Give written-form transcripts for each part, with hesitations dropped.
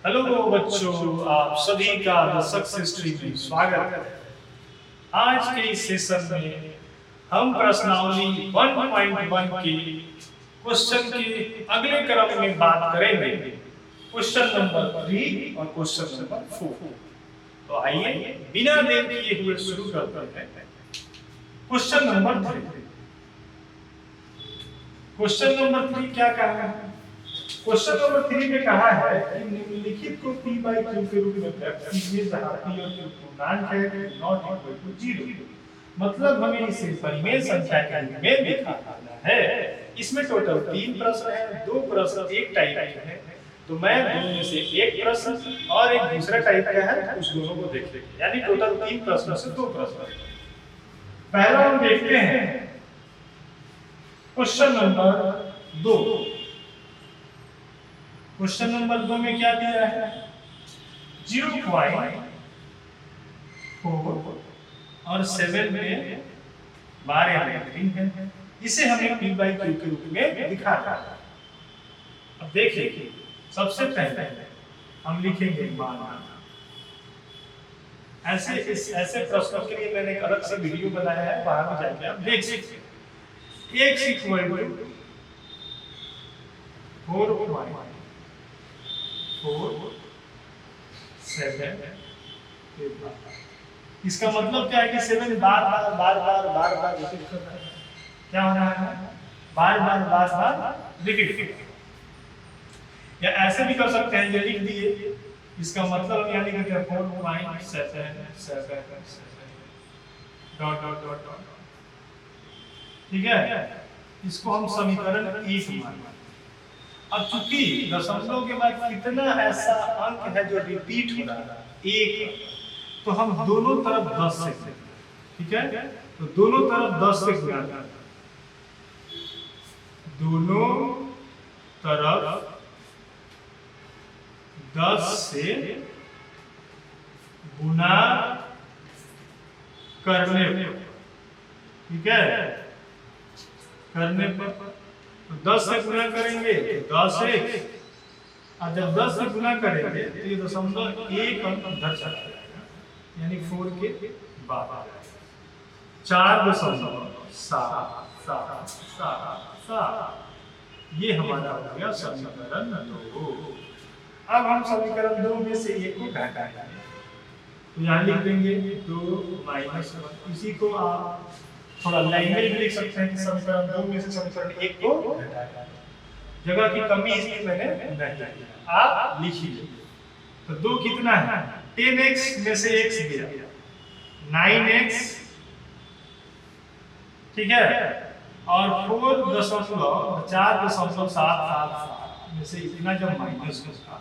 Hello बच्चों, आप सभी का द सक्सेस ट्री में स्वागत है। आज के इस सेशन में हम प्रश्नावली 1.1 के क्वेश्चन के अगले क्रम में बात करेंगे। क्वेश्चन नंबर 3 और क्वेश्चन नंबर 4। तो आइए बिना देर किए हुए शुरू करते हैं। Question number 3। क्वेश्चन नंबर 3 क्या कहा है? क्वेश्चन नंबर 3 में कहा है कि निम्नलिखित को p by q के रूप में व्यक्त कीजिए जहां p और q पूर्णांक है नॉट इक्वल टू 0। मतलब हमें इसे परिमेय संख्या के रूप में दिखाना है। इसमें टोटल 3 प्रश्न हैं, 2 प्रश्न एक टाइप के हैं। तो मैं दोनों में से एक प्रश्न और एक दूसरा टाइप का है, उस दोनों को देखेंगे। यानी टोटल 3 प्रश्नों से 2 प्रश्न। पहला हम देखते हैं क्वेश्चन नंबर 2। क्वेश्चन नंबर 2 में क्या दिया है? 0.4 और 7 में बार है। इसे हमें p by q के रूप में दिखाना है। अब देखिए, सबसे पहले हम लिखेंगे मान। ऐसे प्रश्नों के लिए मैंने एक अलग से वीडियो बनाया है, वहां में जाके आप देख सकते हैं। x equal to 4.7। इसका मतलब क्या है कि 7 बार बार रिपीट कर रहा है। क्या हो रहा है? बार रिपीट। या ऐसे भी कर सकते हैं, ये लिख दिए, इसका मतलब हम यहाँ लिखेंगे 4.7 डॉट डॉट डॉट डॉट। ठीक है, इसको हम समीकरण 1 मानेंगे। अब चूंकि दशमलव के बाद कितना ऐसा अंक है जो रिपीट हो रहा है 1, तो हम दोनों तरफ 10 से, ठीक है, तो दोनों तरफ 10 से गुणा करना। दोनों तरफ 10 से गुणा करने पर, ठीक है, करने पर तो 10 से गुणा करेंगे तो 10 1, और जब 10 से गुणा करेंगे तो ये दशमलव 1 अंक उधर चला जाएगा, यानी 4 के बाद 4.777। ये हमारा हो गया समीकरण 2। अब हम समीकरण 2 में से 1 को घटाएंगे, तो यहाँ लिख देंगे 2 - 1। इसी को आप थोड़ा लैंग्वेज में लिख सकते हैं कि समीकरण 2 में से समीकरण 1 को घटाया। जगह की कमी इसमें मैंने नहीं, आप लिखिए। तो 2 कितना है? 10x में से x गया 9x, ठीक है, और 4.777 में से इतना जब माइनस होगा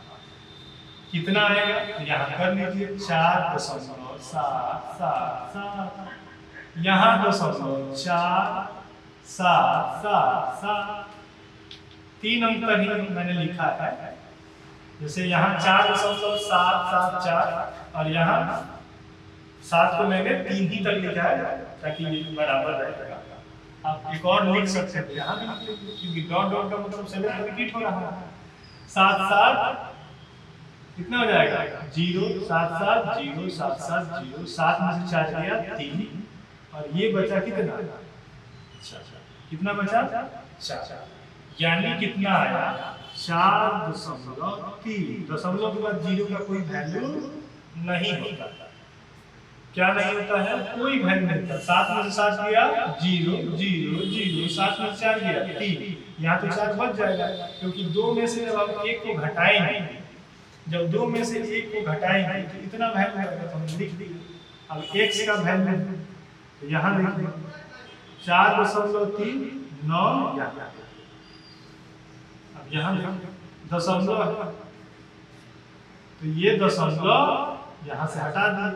कितना आएगा? यहाँ कर लीजिए 4.777, यहाँ 2.4777, 3 अंक ही मैंने लिखा है। जैसे यहाँ 4.774 और यहाँ 7 को मैंने 3 ही तक लिखा है ताकि ये बराबर रहेगा। आप एक और लिख सकते हैं यहाँ भी, क्योंकि डॉट डॉट का मतलब 7 रिपीट हो रहा है। 7 7 कितना हो जाएगा? 0 7 7 0 7 7 0, 7 में से 4 गया 3, और ये बचा कितना? कितना बचा? 4। यानी कितना आया? 4.3। दशमलव के बाद 0 का कोई वैल्यू नहीं होता। क्या नहीं होता है? कोई वैल्यू नहीं होता। 7 में से 7 गया 0 0 0, 7 में से 4 गया 3, यहाँ तो 4 बच जाएगा, क्योंकि 2 में से जब हम 1 को घटाएंगे, जब 2 में से 1 को घटाएंगे तो इतना वैल्यू आएगा, तो हम लिख दिए। अब x का वैल्यू तो यहाँ लिखिए 4.39। अब यहाँ दशमलव है, तो ये दशमलव यहाँ से हटा दिए।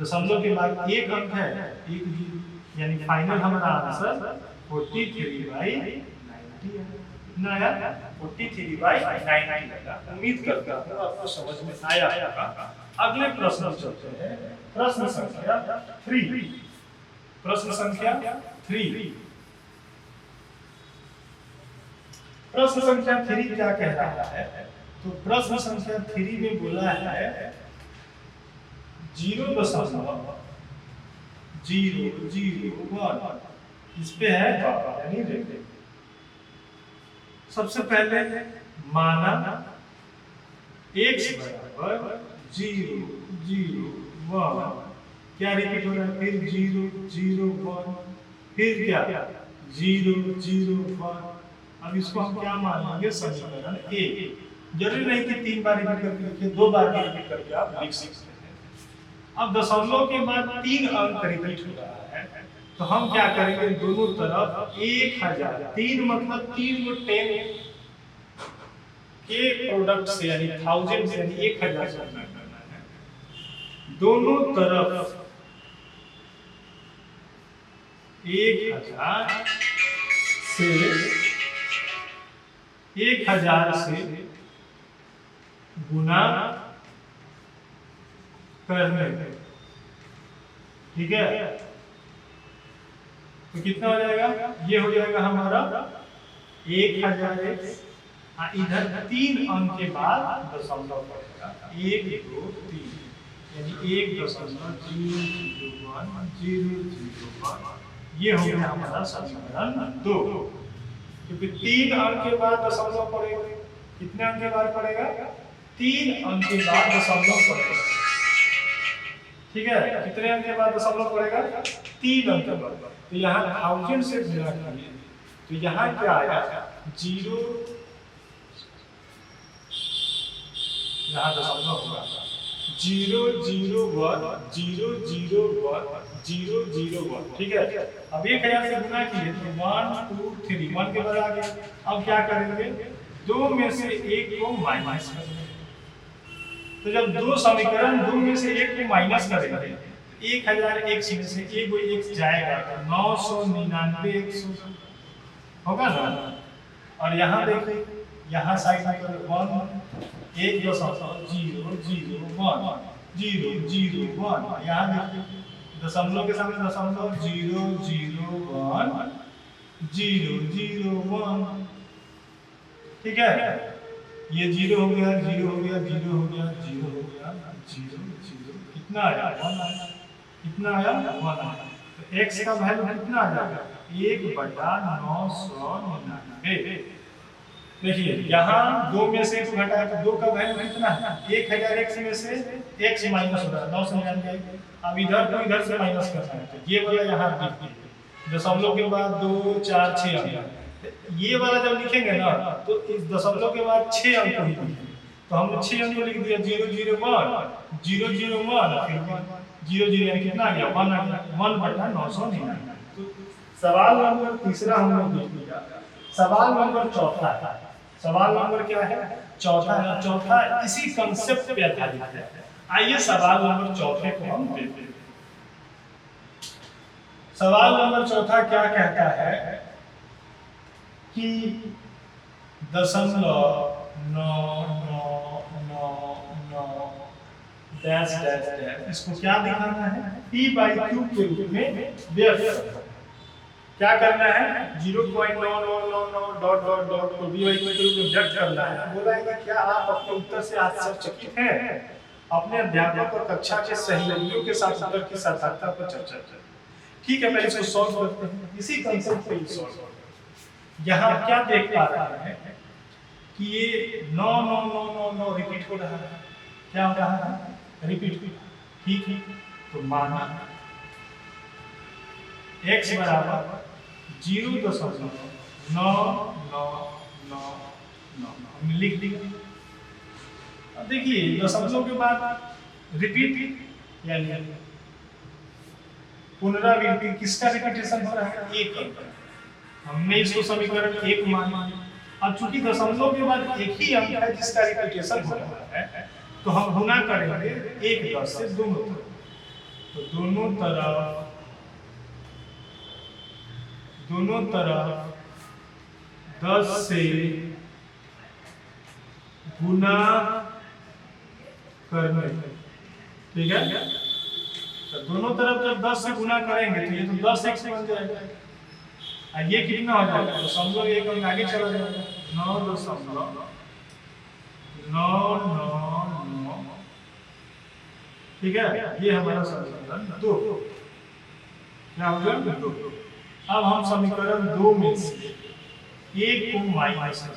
दशमलव के बाद 1 अंक है 1 0, यानी फाइनल हमारा आंसर 43/90 है। कितना आया? 43/90। उम्मीद करता हूँ आपको समझ में आया होगा। अगले प्रश्न चलते हैं। प्रश्न संख्या 3। प्रश्न संख्या 3। प्रश्न संख्या 3 क्या कह रहा है? तो प्रश्न संख्या 3 में बोला है 0.001 इस पे है यानी रेट। सबसे पहले माना x बराबर 0.0.1 क्या रिपीट हो रहा है, फिर 0.0.1 फिर क्या 0.0.1। अब इसको हम क्या मान लेंगे, समीकरण ए। जरूरी नहीं कि 3 बार रिपीट करके लिखिए, 2 बार रिपीट करके आप लिख सकते हैं। अब दशमलव के बाद 3 अंक रिपीट हो रहा है, तो हम क्या करेंगे, दोनों तरफ 1000 3 मतलब 3 को 10 के प्रोडक्ट से यानी 1000 से यानी 1000 से गुणा करना है। दोनों तरफ 1000 से गुना करने, ठीक है। तो कितना हो जाएगा, ये हो जाएगा हमारा 1000x, इधर 3 अंक के बाद दशमलव पड़ेगा 1 2 3 यानी 1.001 ये हो गया हमारा समीकरण 2। क्योंकि 3 अंक के बाद दशमलव पड़ेगा, कितने अंक के बाद पड़ेगा, 3 अंक के बाद दशमलव पड़ेगा, ठीक है। कितने अंक के बाद दशमलव पड़ेगा, 3 अंक के बाद। तो यहाँ 1000 से गुणा किए तो यहाँ क्या आया 0, यहाँ दशमलव होगा 0.001 ठीक है। अब 1000 से गुणा किए तो 1 2 3 1 के बाद आ गया। अब क्या करेंगे, 2 में से 1 को माइनस करेंगे। तो जब 2 समीकरण 2 में से 1 को माइनस करेंगे 1000x में से 1 x जाएगा तो 999 होगा ना। और यहाँ देखिए, यहाँ साइड में 1 1.001 यहाँ देखिए दशमलव के सामने दशमलव 0.001 ठीक है। ये 0 हो गया 0 हो गया 0 हो गया 0 हो गया 0 0 कितना आया 1 आया, कितना आया 1 आया। तो x का वैल्यू कितना आ जाएगा 1/999। देखिए यहाँ 2 में से 1 घटाया तो 2 का वैल्यू कितना है 1000x में से x माइनस हो रहा है 999। अब इधर को इधर से माइनस करना है तो ये वाला यहाँ लिख दीजिए, दशमलव के बाद 2 4 6 अंक, ये वाला जब लिखेंगे ना तो इस दशमलव के बाद 6 अंक ही लिखेंगे। तो हमने 6 अंक लिख दिया 001 फिर 0 0 यानी कितना आ गया 1 आ गया 1/999। तो सवाल नंबर तीसरा हम लोग देख लिया। सवाल नंबर चौथा है, सवाल नंबर क्या है चौथा है। चौथा इसी कंसेप्ट पे आधारित है। आइए सवाल नंबर चौथे को हम देखते हैं। सवाल नंबर चौथा क्या कहता है कि 0.999 इसको क्या दिखाना है p/q के रूप में व्यक्त करना है। क्या करना है 0.999 डॉट डॉट डॉट को p/q के रूप में व्यक्त करना है। बोला है क्या आप अपने उत्तर से आश्चर्यचकित हैं? अपने अध्यापक और कक्षा के सहयोगियों के साथ उत्तर की सार्थकता पर चर्चा करें। ठीक है, पहले इसको सॉल्व करते हैं। इसी कांसेप्ट पे सॉल्व करते हैं। यहाँ क्या देख पा रहे हैं कि ये 9 रिपीट हो रहा है। क्या हो रहा है रिपीट, ठीक है। तो माना x बराबर 0.9999 लिख दिया। अब देखिए दशमलव के बाद रिपीट यानी पुनरावृत्ति, किसका रिपीटेशन हो रहा है 1 अंक। हमने इसको समीकरण 1 माना। अब चूंकि दशमलव के बाद एक ही अंक है जिसका रिपीटेशन हो रहा है तो हम गुणा करेंगे 1 10 से दोनों तरफ। तो दोनों तरफ 10 से गुना करने, ठीक है। तो दोनों तरफ जब 10 से गुना करेंगे तो ये तो 10x बन जाएगा। ये कितना हो जाएगा दशमलव 1 अंक आगे चला जाएगा 9.999 9 9 9। ठीक है, ये हमारा समीकरण 2 क्या हो गया 2। अब हम समीकरण 2 में से एक को माइनस कर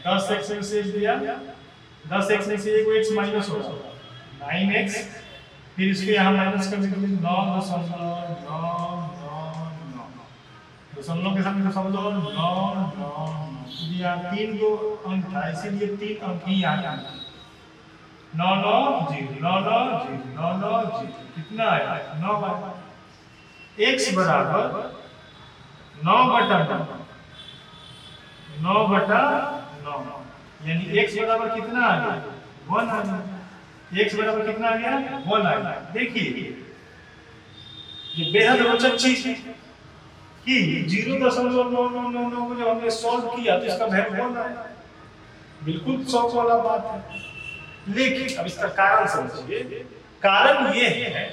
10x में से दिया, 10x में से एक को x माइनस होगा 9x, फिर इसके यहाँ माइनस करने के लिए 9.999 दशमलव के सामने दशमलव 9 दिया, 3 को अंक था इसीलिए 3 अंक ही आ गया 9 9 0 9 9 0 9 9 0 कितना आया 9 x बराबर 9 बटा 9 बटा 9 यानी x बराबर कितना आ गया 1 आ गया। x बराबर कितना आ गया 1 आ गया। देखिए ये बेहद रोचक चीज है कि 0.9999 को जब हमने सॉल्व किया तो इसका वैल्यू 1 आया, बिल्कुल शौक वाला बात है। लेकिन अब इसका कारण समझिए, कारण ये है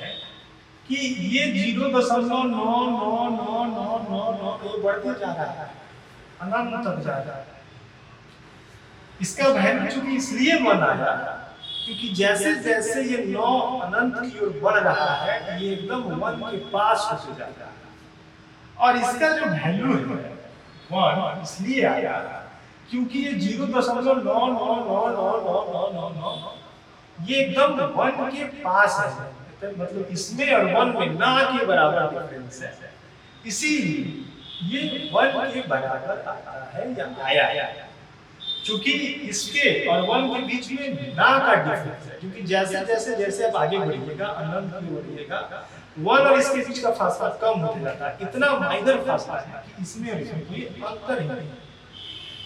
कि ये 0.999999 बढ़ते जा रहा है, अनंत तक जा रहा है। इसका वैल्यू चूंकि इसलिए 1 आया क्योंकि जैसे जैसे ये 9 अनंत की ओर बढ़ रहा है ये एकदम 1 के पास होते जा रहा है, और इसका जो वैल्यू है 1 इसलिए आया क्योंकि ये 0.999999 ये एकदम 1 के पास है, मतलब इसमें और 1 में ना के बराबर डिफरेंस है, इसीलिए ये 1 के बराबर आता है या आया। चूंकि इसके और 1 के बीच में ना का डिफरेंस है, क्योंकि जैसे जैसे जैसे आप आगे बढ़िएगा अनंत की ओर बढ़िएगा 1 और इसके बीच का फासला कम होते जाता है, इतना माइनर फासला है कि इसमें और इसमें कोई अंतर ही नहीं।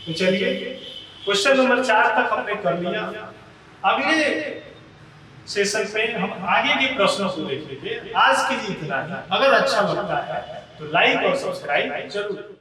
तो चलिए क्वेश्चन नंबर 4 तक हमने कर लिया। अगले सेशन में हम आगे के प्रश्नों को देखेंगे। आज के लिए इतना ही। अगर अच्छा लगता है तो लाइक और सब्सक्राइब जरूर।